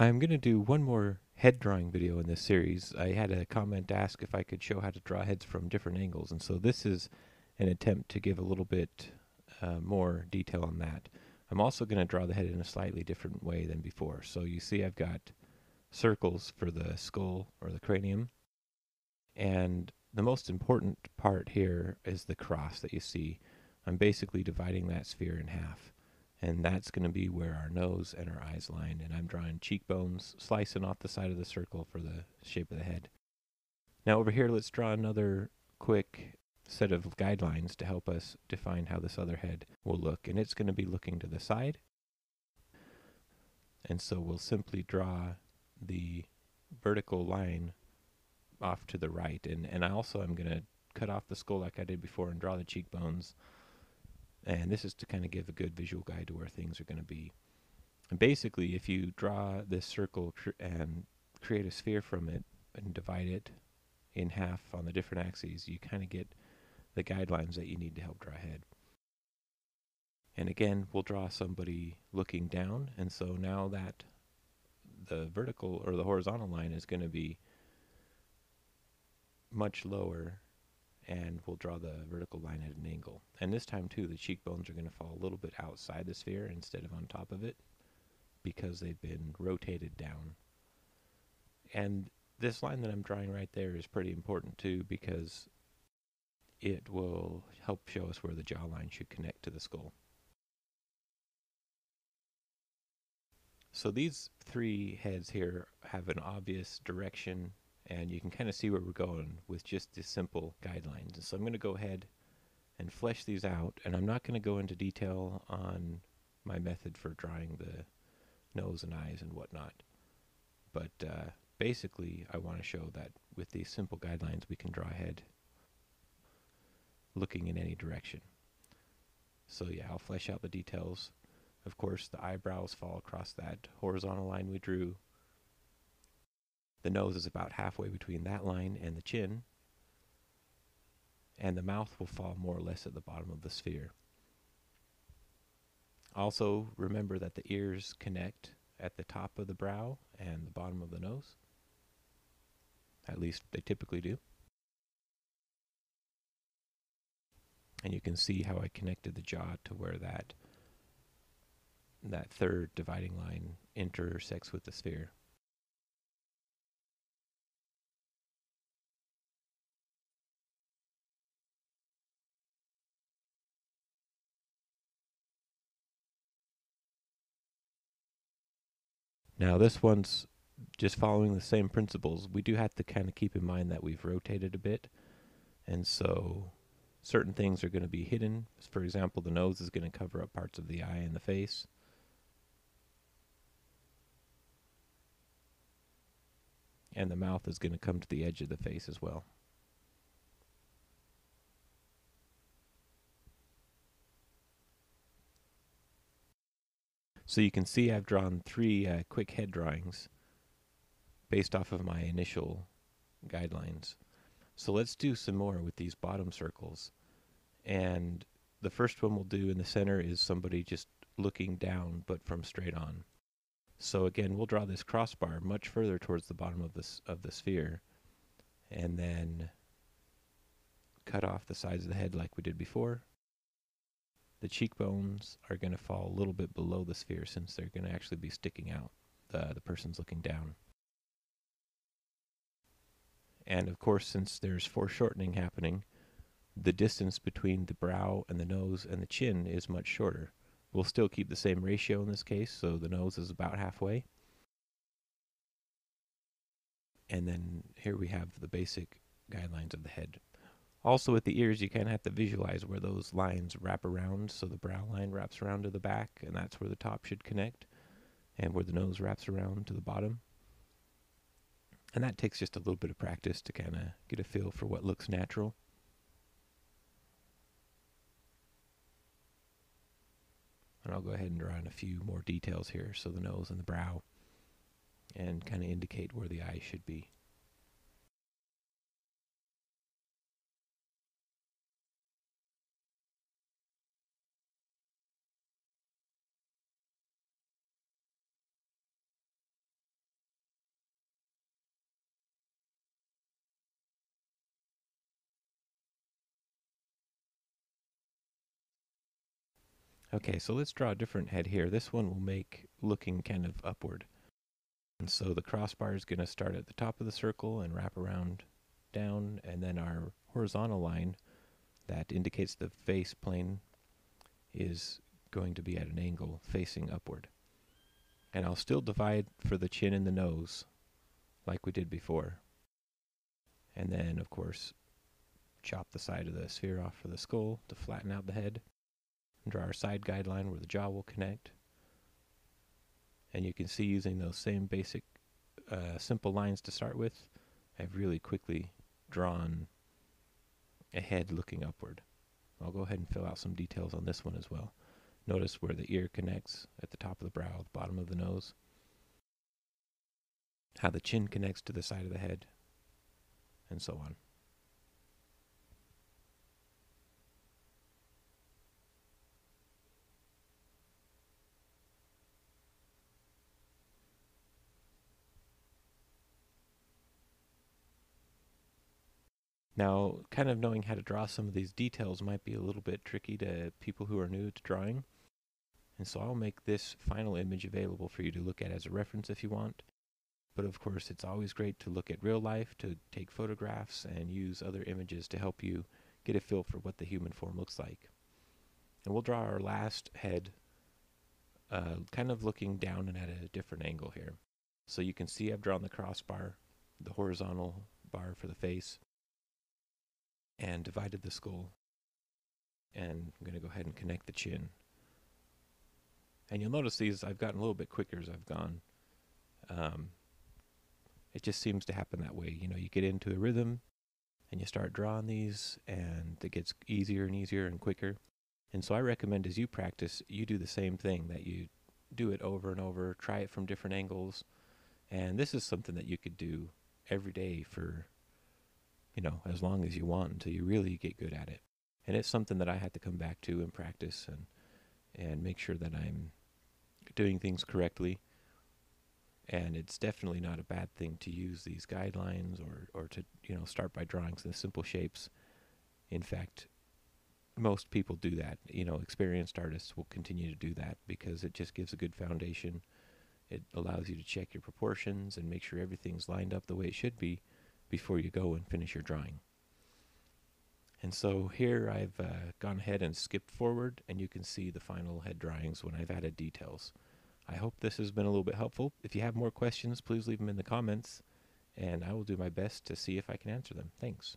I'm going to do one more head drawing video in this series. I had a comment ask if I could show how to draw heads from different angles, and so this is an attempt to give a little bit more detail on that. I'm also going to draw the head in a slightly different way than before. So you see I've got circles for the skull or the cranium, and the most important part here is the cross that you see. I'm basically dividing that sphere in half. And that's going to be where our nose and our eyes line. And I'm drawing cheekbones, slicing off the side of the circle for the shape of the head. Now over here, let's draw another quick set of guidelines to help us define how this other head will look. And it's going to be looking to the side. And so we'll simply draw the vertical line off to the right. And I also am going to cut off the skull like I did before and draw the cheekbones. And this is to kind of give a good visual guide to where things are going to be. And basically, if you draw this circle and create a sphere from it and divide it in half on the different axes, you kind of get the guidelines that you need to help draw a head. And again, we'll draw somebody looking down, and so now that the vertical or the horizontal line is going to be much lower, and we'll draw the vertical line at an angle. And this time too, the cheekbones are going to fall a little bit outside the sphere instead of on top of it, because they've been rotated down. And this line that I'm drawing right there is pretty important too, because it will help show us where the jawline should connect to the skull. So these three heads here have an obvious direction, and you can kind of see where we're going with just the simple guidelines. And so I'm going to go ahead and flesh these out, and I'm not going to go into detail on my method for drawing the nose and eyes and whatnot. But basically, I want to show that with these simple guidelines, we can draw a head looking in any direction. So yeah, I'll flesh out the details. Of course, the eyebrows fall across that horizontal line we drew. The nose is about halfway between that line and the chin. And the mouth will fall more or less at the bottom of the sphere. Also, remember that the ears connect at the top of the brow and the bottom of the nose. At least they typically do. And you can see how I connected the jaw to where that third dividing line intersects with the sphere. Now this one's just following the same principles. We do have to kind of keep in mind that we've rotated a bit, and so certain things are going to be hidden. For example, the nose is going to cover up parts of the eye and the face. And the mouth is going to come to the edge of the face as well. So you can see I've drawn three quick head drawings based off of my initial guidelines. So let's do some more with these bottom circles. And the first one we'll do in the center is somebody just looking down, but from straight on. So again, we'll draw this crossbar much further towards the bottom of the sphere, and then cut off the sides of the head like we did before. The cheekbones are going to fall a little bit below the sphere since they're going to actually be sticking out. The person's looking down. And of course, since there's foreshortening happening, the distance between the brow and the nose and the chin is much shorter. We'll still keep the same ratio in this case, so the nose is about halfway. And then here we have the basic guidelines of the head. Also with the ears, you kind of have to visualize where those lines wrap around. So the brow line wraps around to the back, and that's where the top should connect, and where the nose wraps around to the bottom. And that takes just a little bit of practice to kind of get a feel for what looks natural. And I'll go ahead and draw in a few more details here, so the nose and the brow, and kind of indicate where the eyes should be. Okay, so let's draw a different head here. This one will make looking kind of upward. And so the crossbar is going to start at the top of the circle and wrap around down, and then our horizontal line that indicates the face plane is going to be at an angle facing upward. And I'll still divide for the chin and the nose like we did before. And then, of course, chop the side of the sphere off for the skull to flatten out the head. And draw our side guideline where the jaw will connect. And you can see, using those same basic simple lines to start with, I've really quickly drawn a head looking upward. I'll go ahead and fill out some details on this one as well. Notice where the ear connects at the top of the brow, the bottom of the nose, how the chin connects to the side of the head, and so on. Now, kind of knowing how to draw some of these details might be a little bit tricky to people who are new to drawing. And so I'll make this final image available for you to look at as a reference if you want. But of course, it's always great to look at real life, to take photographs, and use other images to help you get a feel for what the human form looks like. And we'll draw our last head kind of looking down and at a different angle here. So you can see I've drawn the crossbar, the horizontal bar for the face, and divided the skull. And I'm going to go ahead and connect the chin. And you'll notice these, I've gotten a little bit quicker as I've gone. It just seems to happen that way. You know, you get into a rhythm and you start drawing these, and it gets easier and easier and quicker. And so I recommend, as you practice, you do the same thing, that you do it over and over, try it from different angles. And this is something that you could do every day for, you know, as long as you want, until you really get good at it. And it's something that I had to come back to and practice and make sure that I'm doing things correctly. And it's definitely not a bad thing to use these guidelines or to, you know, start by drawing some simple shapes. In fact, most people do that. You know, experienced artists will continue to do that because it just gives a good foundation. It allows you to check your proportions and make sure everything's lined up the way it should be before you go and finish your drawing. And so here I've gone ahead and skipped forward, and you can see the final head drawings when I've added details. I hope this has been a little bit helpful. If you have more questions, please leave them in the comments, and I will do my best to see if I can answer them. Thanks.